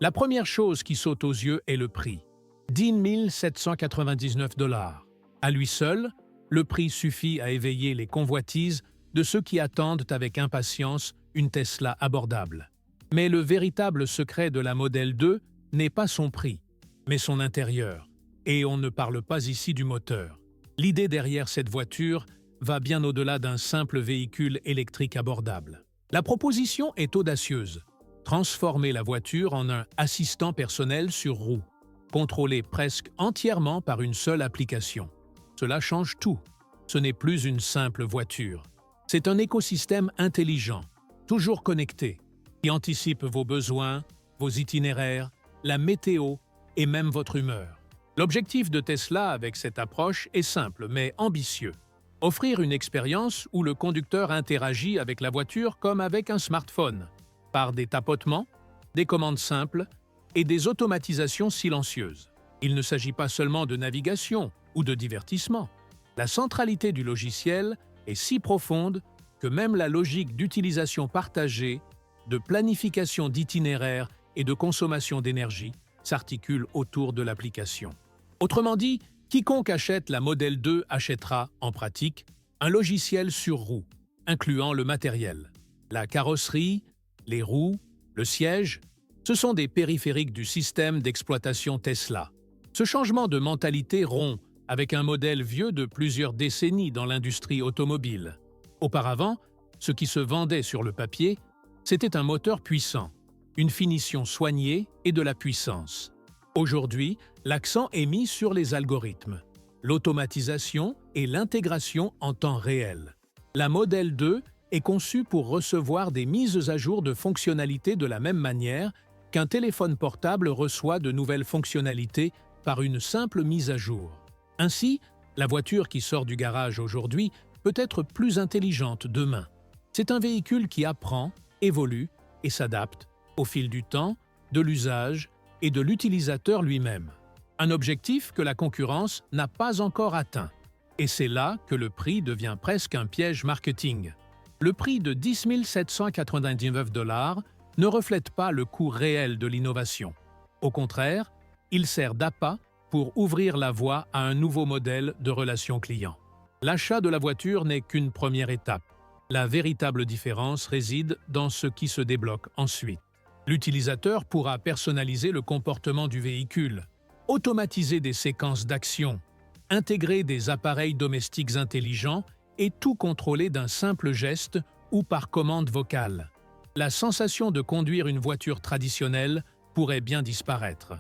La première chose qui saute aux yeux est le prix. 10 799 $. À lui seul, le prix suffit à éveiller les convoitises de ceux qui attendent avec impatience une Tesla abordable. Mais le véritable secret de la Model 2 n'est pas son prix, mais son intérieur. Et on ne parle pas ici du moteur. L'idée derrière cette voiture va bien au-delà d'un simple véhicule électrique abordable. La proposition est audacieuse. Transformer la voiture en un assistant personnel sur roue, contrôlé presque entièrement par une seule application. Cela change tout. Ce n'est plus une simple voiture. C'est un écosystème intelligent, toujours connecté, qui anticipe vos besoins, vos itinéraires, la météo et même votre humeur. L'objectif de Tesla avec cette approche est simple mais ambitieux. Offrir une expérience où le conducteur interagit avec la voiture comme avec un smartphone, par des tapotements, des commandes simples et des automatisations silencieuses. Il ne s'agit pas seulement de navigation ou de divertissement. La centralité du logiciel est si profonde que même la logique d'utilisation partagée, de planification d'itinéraires et de consommation d'énergie s'articule autour de l'application. Autrement dit, quiconque achète la Model 2 achètera, en pratique, un logiciel sur roue, incluant le matériel. La carrosserie, les roues, le siège, ce sont des périphériques du système d'exploitation Tesla. Ce changement de mentalité rompt avec un modèle vieux de plusieurs décennies dans l'industrie automobile. Auparavant, ce qui se vendait sur le papier, c'était un moteur puissant, une finition soignée et de la puissance. Aujourd'hui, l'accent est mis sur les algorithmes, l'automatisation et l'intégration en temps réel. La Model 2 est conçue pour recevoir des mises à jour de fonctionnalités de la même manière qu'un téléphone portable reçoit de nouvelles fonctionnalités par une simple mise à jour. Ainsi, la voiture qui sort du garage aujourd'hui peut être plus intelligente demain. C'est un véhicule qui apprend, évolue et s'adapte au fil du temps, de l'usage et de l'utilisateur lui-même. Un objectif que la concurrence n'a pas encore atteint. Et c'est là que le prix devient presque un piège marketing. Le prix de 10 799 $ ne reflète pas le coût réel de l'innovation. Au contraire, il sert d'appât pour ouvrir la voie à un nouveau modèle de relation client. L'achat de la voiture n'est qu'une première étape. La véritable différence réside dans ce qui se débloque ensuite. L'utilisateur pourra personnaliser le comportement du véhicule, automatiser des séquences d'action, intégrer des appareils domestiques intelligents et tout contrôler d'un simple geste ou par commande vocale. La sensation de conduire une voiture traditionnelle pourrait bien disparaître.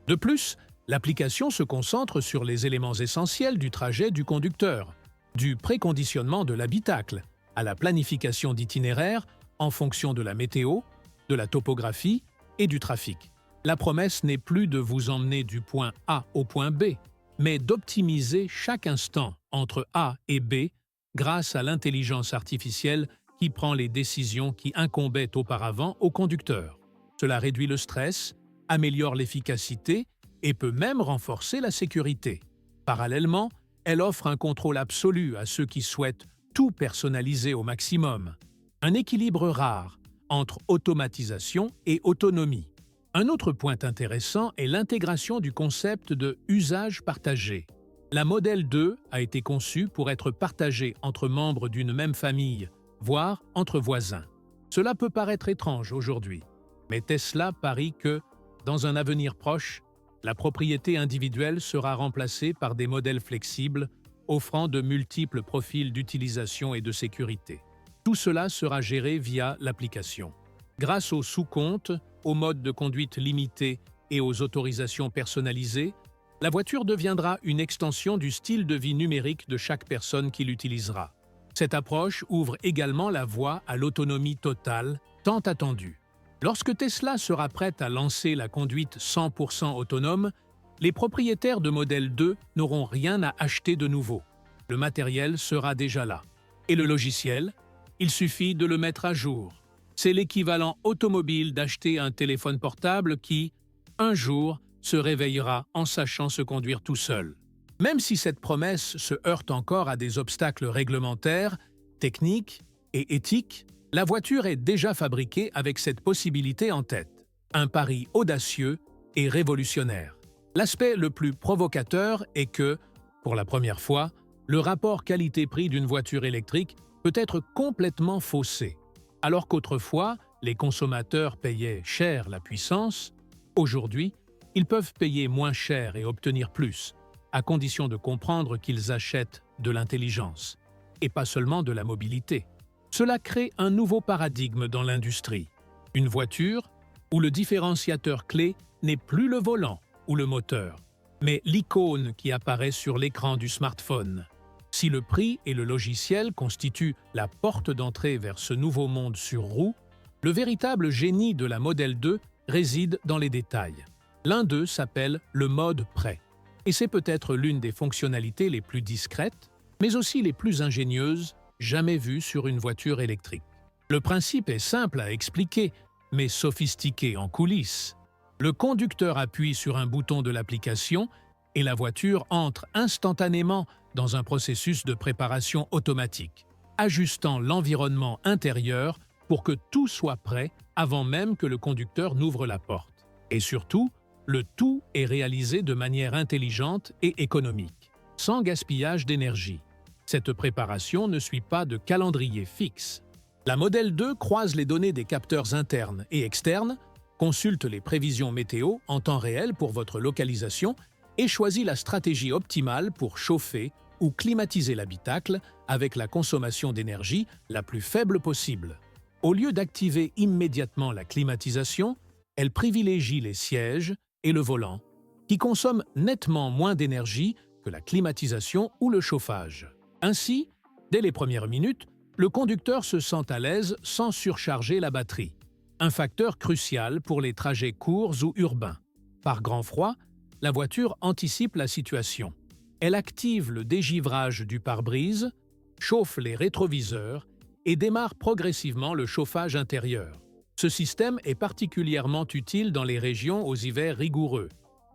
De plus, l'application se concentre sur les éléments essentiels du trajet du conducteur, du préconditionnement de l'habitacle à la planification d'itinéraires en fonction de la météo, de la topographie et du trafic. La promesse n'est plus de vous emmener du point A au point B, mais d'optimiser chaque instant entre A et B grâce à l'intelligence artificielle qui prend les décisions qui incombaient auparavant au conducteur. Cela réduit le stress, améliore l'efficacité et peut même renforcer la sécurité. Parallèlement, elle offre un contrôle absolu à ceux qui souhaitent tout personnaliser au maximum. Un équilibre rare entre automatisation et autonomie. Un autre point intéressant est l'intégration du concept de usage partagé. La Model 2 a été conçue pour être partagée entre membres d'une même famille, voire entre voisins. Cela peut paraître étrange aujourd'hui, mais Tesla parie que, dans un avenir proche, la propriété individuelle sera remplacée par des modèles flexibles, offrant de multiples profils d'utilisation et de sécurité. Tout cela sera géré via l'application. Grâce aux sous-comptes, aux modes de conduite limités et aux autorisations personnalisées, la voiture deviendra une extension du style de vie numérique de chaque personne qui l'utilisera. Cette approche ouvre également la voie à l'autonomie totale, tant attendue. Lorsque Tesla sera prête à lancer la conduite 100% autonome, les propriétaires de Model 2 n'auront rien à acheter de nouveau. Le matériel sera déjà là. Et le logiciel? Il suffit de le mettre à jour. C'est l'équivalent automobile d'acheter un téléphone portable qui, un jour, se réveillera en sachant se conduire tout seul. Même si cette promesse se heurte encore à des obstacles réglementaires, techniques et éthiques, la voiture est déjà fabriquée avec cette possibilité en tête. Un pari audacieux et révolutionnaire. L'aspect le plus provocateur est que, pour la première fois, le rapport qualité-prix d'une voiture électrique peut être complètement faussé. Alors qu'autrefois, les consommateurs payaient cher la puissance, aujourd'hui, ils peuvent payer moins cher et obtenir plus, à condition de comprendre qu'ils achètent de l'intelligence, et pas seulement de la mobilité. Cela crée un nouveau paradigme dans l'industrie. Une voiture où le différenciateur clé n'est plus le volant ou le moteur, mais l'icône qui apparaît sur l'écran du smartphone. Si le prix et le logiciel constituent la porte d'entrée vers ce nouveau monde sur roues, le véritable génie de la Model 2 réside dans les détails. L'un d'eux s'appelle le mode prêt, et c'est peut-être l'une des fonctionnalités les plus discrètes, mais aussi les plus ingénieuses jamais vues sur une voiture électrique. Le principe est simple à expliquer, mais sophistiqué en coulisses. Le conducteur appuie sur un bouton de l'application et la voiture entre instantanément dans un processus de préparation automatique, ajustant l'environnement intérieur pour que tout soit prêt avant même que le conducteur n'ouvre la porte. Et surtout, le tout est réalisé de manière intelligente et économique, sans gaspillage d'énergie. Cette préparation ne suit pas de calendrier fixe. La Model 2 croise les données des capteurs internes et externes, consulte les prévisions météo en temps réel pour votre localisation et choisit la stratégie optimale pour chauffer ou climatiser l'habitacle avec la consommation d'énergie la plus faible possible. Au lieu d'activer immédiatement la climatisation, elle privilégie les sièges et le volant, qui consomment nettement moins d'énergie que la climatisation ou le chauffage. Ainsi, dès les premières minutes, le conducteur se sent à l'aise sans surcharger la batterie, un facteur crucial pour les trajets courts ou urbains. Par grand froid, la voiture anticipe la situation. Elle active le dégivrage du pare-brise, chauffe les rétroviseurs et démarre progressivement le chauffage intérieur. Ce système est particulièrement utile dans les régions aux hivers rigoureux,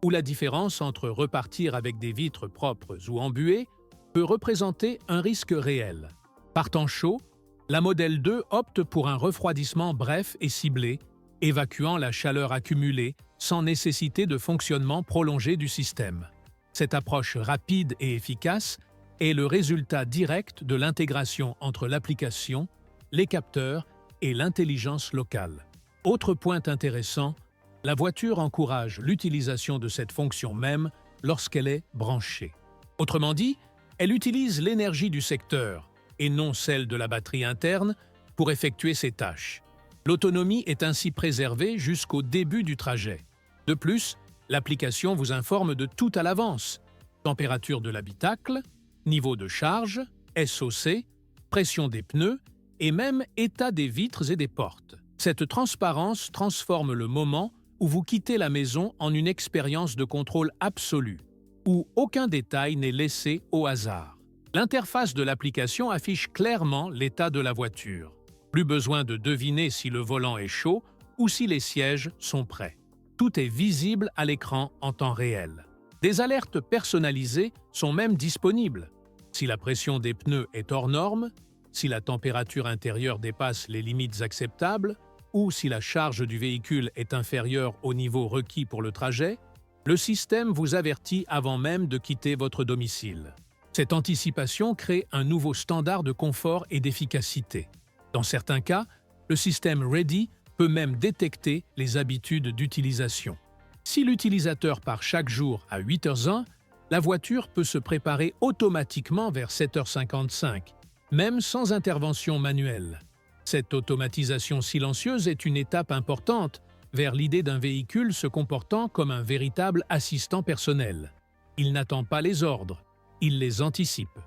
où la différence entre repartir avec des vitres propres ou embuées peut représenter un risque réel. Par temps chaud, la Model 2 opte pour un refroidissement bref et ciblé, évacuant la chaleur accumulée sans nécessité de fonctionnement prolongé du système. Cette approche rapide et efficace est le résultat direct de l'intégration entre l'application, les capteurs et l'intelligence locale. Autre point intéressant, la voiture encourage l'utilisation de cette fonction même lorsqu'elle est branchée. Autrement dit, elle utilise l'énergie du secteur, et non celle de la batterie interne, pour effectuer ses tâches. L'autonomie est ainsi préservée jusqu'au début du trajet. De plus, l'application vous informe de tout à l'avance: température de l'habitacle, niveau de charge, SOC, pression des pneus et même état des vitres et des portes. Cette transparence transforme le moment où vous quittez la maison en une expérience de contrôle absolu, où aucun détail n'est laissé au hasard. L'interface de l'application affiche clairement l'état de la voiture. Plus besoin de deviner si le volant est chaud ou si les sièges sont prêts. Tout est visible à l'écran en temps réel. Des alertes personnalisées sont même disponibles. Si la pression des pneus est hors norme, si la température intérieure dépasse les limites acceptables ou si la charge du véhicule est inférieure au niveau requis pour le trajet, le système vous avertit avant même de quitter votre domicile. Cette anticipation crée un nouveau standard de confort et d'efficacité. Dans certains cas, le système Ready peut même détecter les habitudes d'utilisation. Si l'utilisateur part chaque jour à 8h01, la voiture peut se préparer automatiquement vers 7h55, même sans intervention manuelle. Cette automatisation silencieuse est une étape importante vers l'idée d'un véhicule se comportant comme un véritable assistant personnel. Il n'attend pas les ordres, il les anticipe.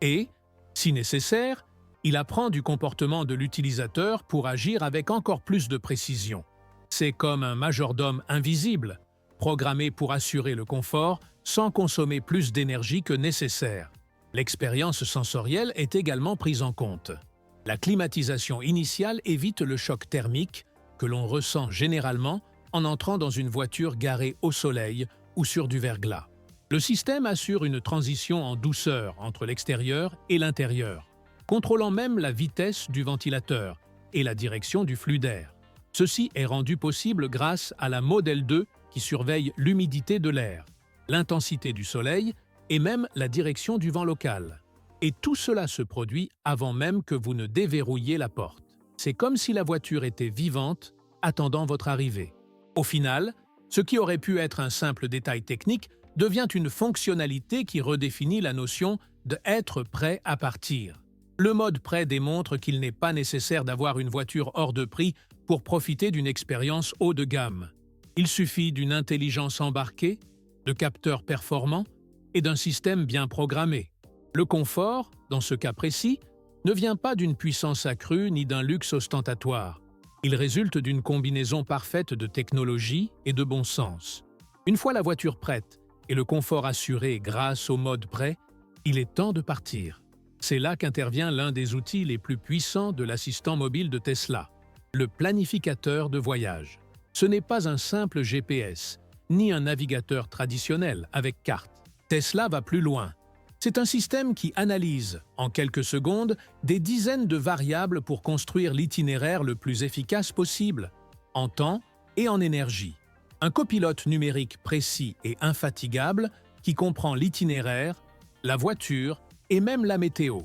Et, si nécessaire, il apprend du comportement de l'utilisateur pour agir avec encore plus de précision. C'est comme un majordome invisible, programmé pour assurer le confort sans consommer plus d'énergie que nécessaire. L'expérience sensorielle est également prise en compte. La climatisation initiale évite le choc thermique que l'on ressent généralement en entrant dans une voiture garée au soleil ou sur du verglas. Le système assure une transition en douceur entre l'extérieur et l'intérieur, contrôlant même la vitesse du ventilateur et la direction du flux d'air. Ceci est rendu possible grâce à la Model 2 qui surveille l'humidité de l'air, l'intensité du soleil et même la direction du vent local. Et tout cela se produit avant même que vous ne déverrouilliez la porte. C'est comme si la voiture était vivante, attendant votre arrivée. Au final, ce qui aurait pu être un simple détail technique devient une fonctionnalité qui redéfinit la notion de « être prêt à partir ». Le mode prêt démontre qu'il n'est pas nécessaire d'avoir une voiture hors de prix pour profiter d'une expérience haut de gamme. Il suffit d'une intelligence embarquée, de capteurs performants et d'un système bien programmé. Le confort, dans ce cas précis, ne vient pas d'une puissance accrue ni d'un luxe ostentatoire. Il résulte d'une combinaison parfaite de technologie et de bon sens. Une fois la voiture prête et le confort assuré grâce au mode prêt, il est temps de partir. C'est là qu'intervient l'un des outils les plus puissants de l'assistant mobile de Tesla, le planificateur de voyage. Ce n'est pas un simple GPS, ni un navigateur traditionnel avec carte. Tesla va plus loin. C'est un système qui analyse, en quelques secondes, des dizaines de variables pour construire l'itinéraire le plus efficace possible, en temps et en énergie. Un copilote numérique précis et infatigable qui comprend l'itinéraire, la voiture et même la météo.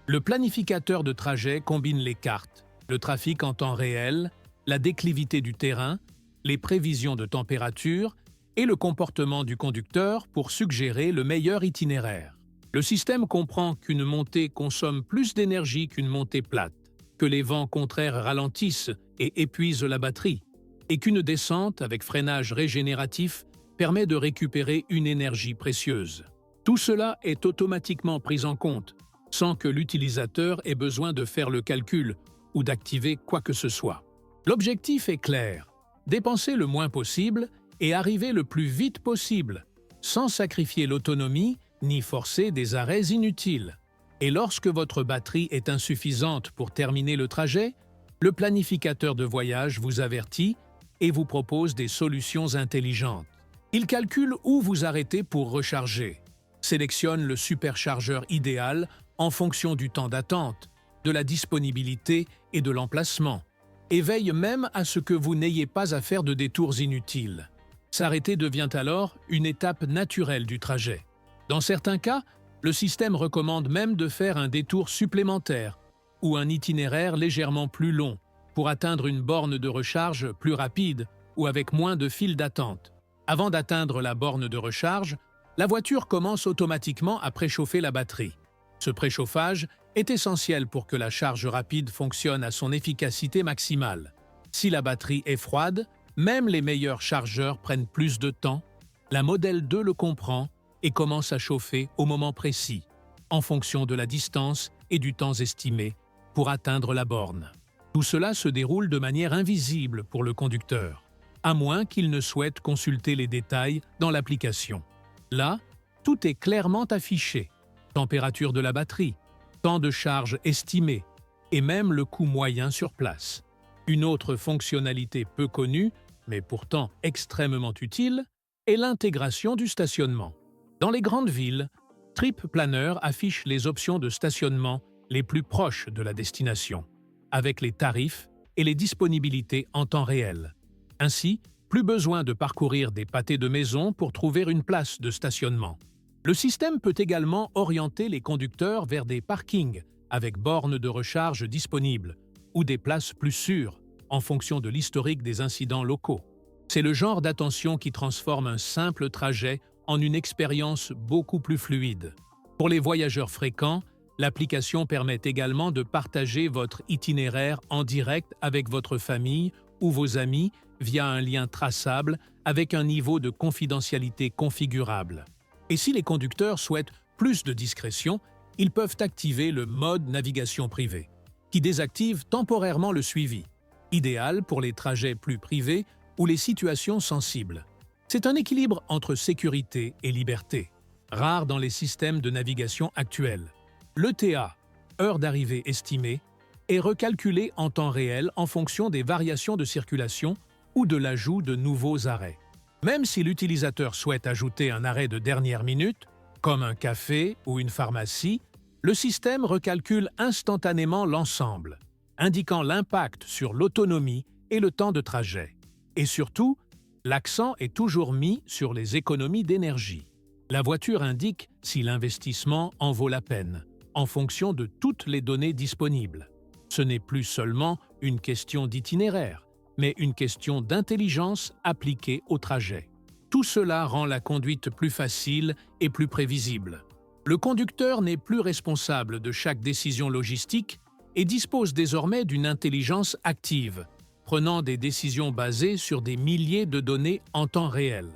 Le planificateur de trajet combine les cartes, le trafic en temps réel, la déclivité du terrain, les prévisions de température et le comportement du conducteur pour suggérer le meilleur itinéraire. Le système comprend qu'une montée consomme plus d'énergie qu'une montée plate, que les vents contraires ralentissent et épuisent la batterie, et qu'une descente avec freinage régénératif permet de récupérer une énergie précieuse. Tout cela est automatiquement pris en compte, sans que l'utilisateur ait besoin de faire le calcul ou d'activer quoi que ce soit. L'objectif est clair, dépenser le moins possible et arriver le plus vite possible, sans sacrifier l'autonomie ni forcer des arrêts inutiles. Et lorsque votre batterie est insuffisante pour terminer le trajet, le planificateur de voyage vous avertit et vous propose des solutions intelligentes. Il calcule où vous arrêtez pour recharger, sélectionne le superchargeur idéal en fonction du temps d'attente, de la disponibilité et de l'emplacement, et veille même à ce que vous n'ayez pas à faire de détours inutiles. S'arrêter devient alors une étape naturelle du trajet. Dans certains cas, le système recommande même de faire un détour supplémentaire ou un itinéraire légèrement plus long pour atteindre une borne de recharge plus rapide ou avec moins de files d'attente. Avant d'atteindre la borne de recharge, la voiture commence automatiquement à préchauffer la batterie. Ce préchauffage est essentiel pour que la charge rapide fonctionne à son efficacité maximale. Si la batterie est froide, même les meilleurs chargeurs prennent plus de temps. La Model 2 le comprend et commence à chauffer au moment précis, en fonction de la distance et du temps estimé pour atteindre la borne. Tout cela se déroule de manière invisible pour le conducteur, à moins qu'il ne souhaite consulter les détails dans l'application. Là, tout est clairement affiché. Température de la batterie, temps de charge estimé et même le coût moyen sur place. Une autre fonctionnalité peu connue, mais pourtant extrêmement utile, est l'intégration du stationnement. Dans les grandes villes, Trip Planner affiche les options de stationnement les plus proches de la destination, avec les tarifs et les disponibilités en temps réel. Ainsi, plus besoin de parcourir des pâtés de maison pour trouver une place de stationnement. Le système peut également orienter les conducteurs vers des parkings avec bornes de recharge disponibles ou des places plus sûres en fonction de l'historique des incidents locaux. C'est le genre d'attention qui transforme un simple trajet en une expérience beaucoup plus fluide. Pour les voyageurs fréquents, l'application permet également de partager votre itinéraire en direct avec votre famille ou vos amis via un lien traçable avec un niveau de confidentialité configurable. Et si les conducteurs souhaitent plus de discrétion, ils peuvent activer le mode navigation privée, qui désactive temporairement le suivi, idéal pour les trajets plus privés ou les situations sensibles. C'est un équilibre entre sécurité et liberté, rare dans les systèmes de navigation actuels. L'ETA, heure d'arrivée estimée, est recalculé en temps réel en fonction des variations de circulation ou de l'ajout de nouveaux arrêts. Même si l'utilisateur souhaite ajouter un arrêt de dernière minute, comme un café ou une pharmacie, le système recalcule instantanément l'ensemble, indiquant l'impact sur l'autonomie et le temps de trajet. Et surtout, l'accent est toujours mis sur les économies d'énergie. La voiture indique si l'investissement en vaut la peine, en fonction de toutes les données disponibles. Ce n'est plus seulement une question d'itinéraire, mais une question d'intelligence appliquée au trajet. Tout cela rend la conduite plus facile et plus prévisible. Le conducteur n'est plus responsable de chaque décision logistique et dispose désormais d'une intelligence active, prenant des décisions basées sur des milliers de données en temps réel.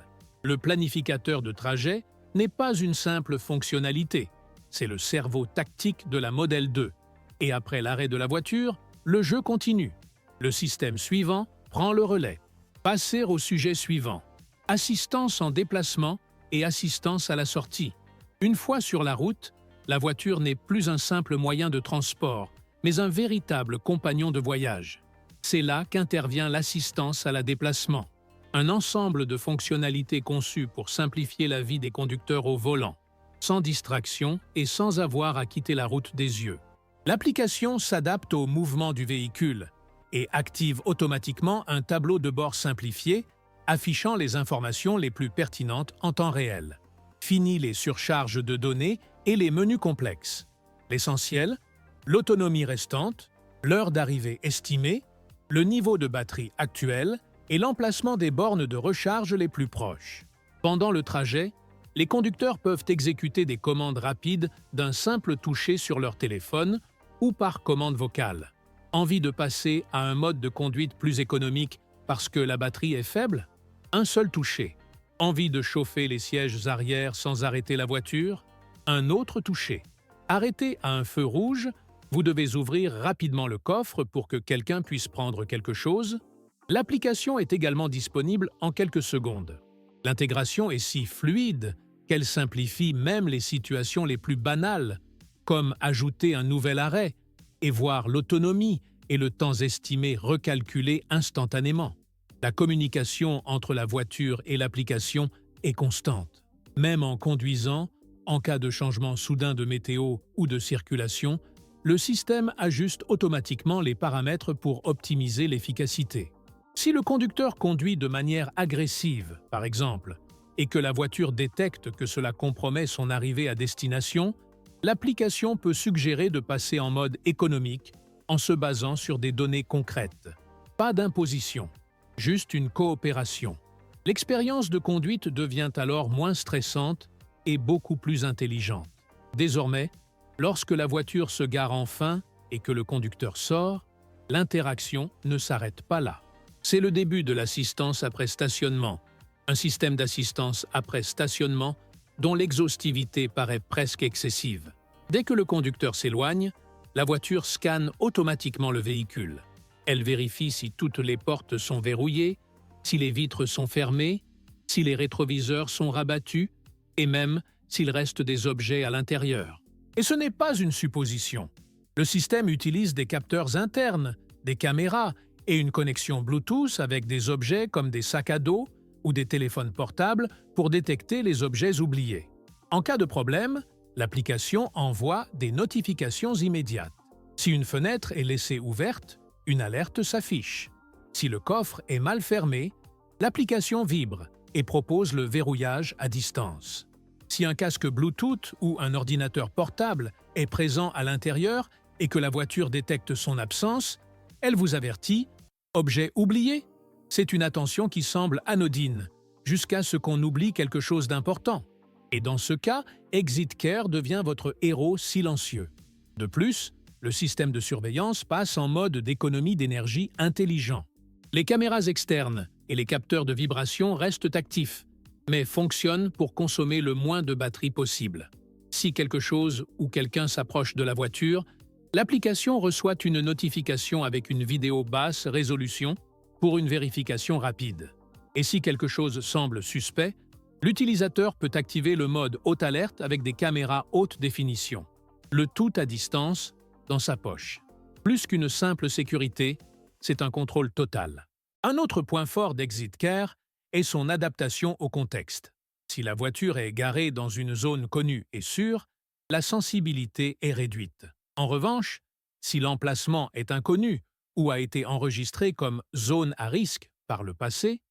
Le planificateur de trajet n'est pas une simple fonctionnalité, c'est le cerveau tactique de la Model 2. Et après l'arrêt de la voiture, le jeu continue. Le système suivant prend le relais. Passer au sujet suivant. Assistance en déplacement et assistance à la sortie. Une fois sur la route, la voiture n'est plus un simple moyen de transport, mais un véritable compagnon de voyage. C'est là qu'intervient l'assistance à la déplacement, un ensemble de fonctionnalités conçues pour simplifier la vie des conducteurs au volant, sans distraction et sans avoir à quitter la route des yeux. L'application s'adapte au mouvement du véhicule et active automatiquement un tableau de bord simplifié, affichant les informations les plus pertinentes en temps réel. Fini les surcharges de données et les menus complexes. L'essentiel, l'autonomie restante, l'heure d'arrivée estimée, le niveau de batterie actuel et l'emplacement des bornes de recharge les plus proches. Pendant le trajet, les conducteurs peuvent exécuter des commandes rapides d'un simple toucher sur leur téléphone ou par commande vocale. Envie de passer à un mode de conduite plus économique parce que la batterie est faible? Un seul toucher. Envie de chauffer les sièges arrière sans arrêter la voiture? Un autre toucher. Arrêté à un feu rouge, vous devez ouvrir rapidement le coffre pour que quelqu'un puisse prendre quelque chose? L'application est également disponible en quelques secondes. L'intégration est si fluide qu'elle simplifie même les situations les plus banales, comme ajouter un nouvel arrêt et voir l'autonomie et le temps estimé recalculés instantanément. La communication entre la voiture et l'application est constante. Même en conduisant, en cas de changement soudain de météo ou de circulation, le système ajuste automatiquement les paramètres pour optimiser l'efficacité. Si le conducteur conduit de manière agressive, par exemple, et que la voiture détecte que cela compromet son arrivée à destination, l'application peut suggérer de passer en mode économique en se basant sur des données concrètes. Pas d'imposition. Juste une coopération. L'expérience de conduite devient alors moins stressante et beaucoup plus intelligente. Désormais, lorsque la voiture se gare enfin et que le conducteur sort, l'interaction ne s'arrête pas là. C'est le début de l'assistance après stationnement, un système d'assistance après stationnement dont l'exhaustivité paraît presque excessive. Dès que le conducteur s'éloigne, la voiture scanne automatiquement le véhicule. Elle vérifie si toutes les portes sont verrouillées, si les vitres sont fermées, si les rétroviseurs sont rabattus et même s'il reste des objets à l'intérieur. Et ce n'est pas une supposition. Le système utilise des capteurs internes, des caméras et une connexion Bluetooth avec des objets comme des sacs à dos ou des téléphones portables pour détecter les objets oubliés. En cas de problème, l'application envoie des notifications immédiates. Si une fenêtre est laissée ouverte, une alerte s'affiche. Si le coffre est mal fermé, l'application vibre et propose le verrouillage à distance. Si un casque Bluetooth ou un ordinateur portable est présent à l'intérieur et que la voiture détecte son absence, elle vous avertit « Objet oublié ». C'est une attention qui semble anodine, jusqu'à ce qu'on oublie quelque chose d'important. Et dans ce cas, Exit Care devient votre héros silencieux. De plus, le système de surveillance passe en mode d'économie d'énergie intelligent. Les caméras externes et les capteurs de vibration restent actifs, mais fonctionnent pour consommer le moins de batterie possible. Si quelque chose ou quelqu'un s'approche de la voiture, l'application reçoit une notification avec une vidéo basse résolution pour une vérification rapide. Et si quelque chose semble suspect, l'utilisateur peut activer le mode haute alerte avec des caméras haute définition. Le tout à distance, dans sa poche. Plus qu'une simple sécurité, c'est un contrôle total. Un autre point fort d'Exit Care est son adaptation au contexte. Si la voiture est garée dans une zone connue et sûre, la sensibilité est réduite. En revanche, si l'emplacement est inconnu ou a été enregistrée comme zone à risque par le passé,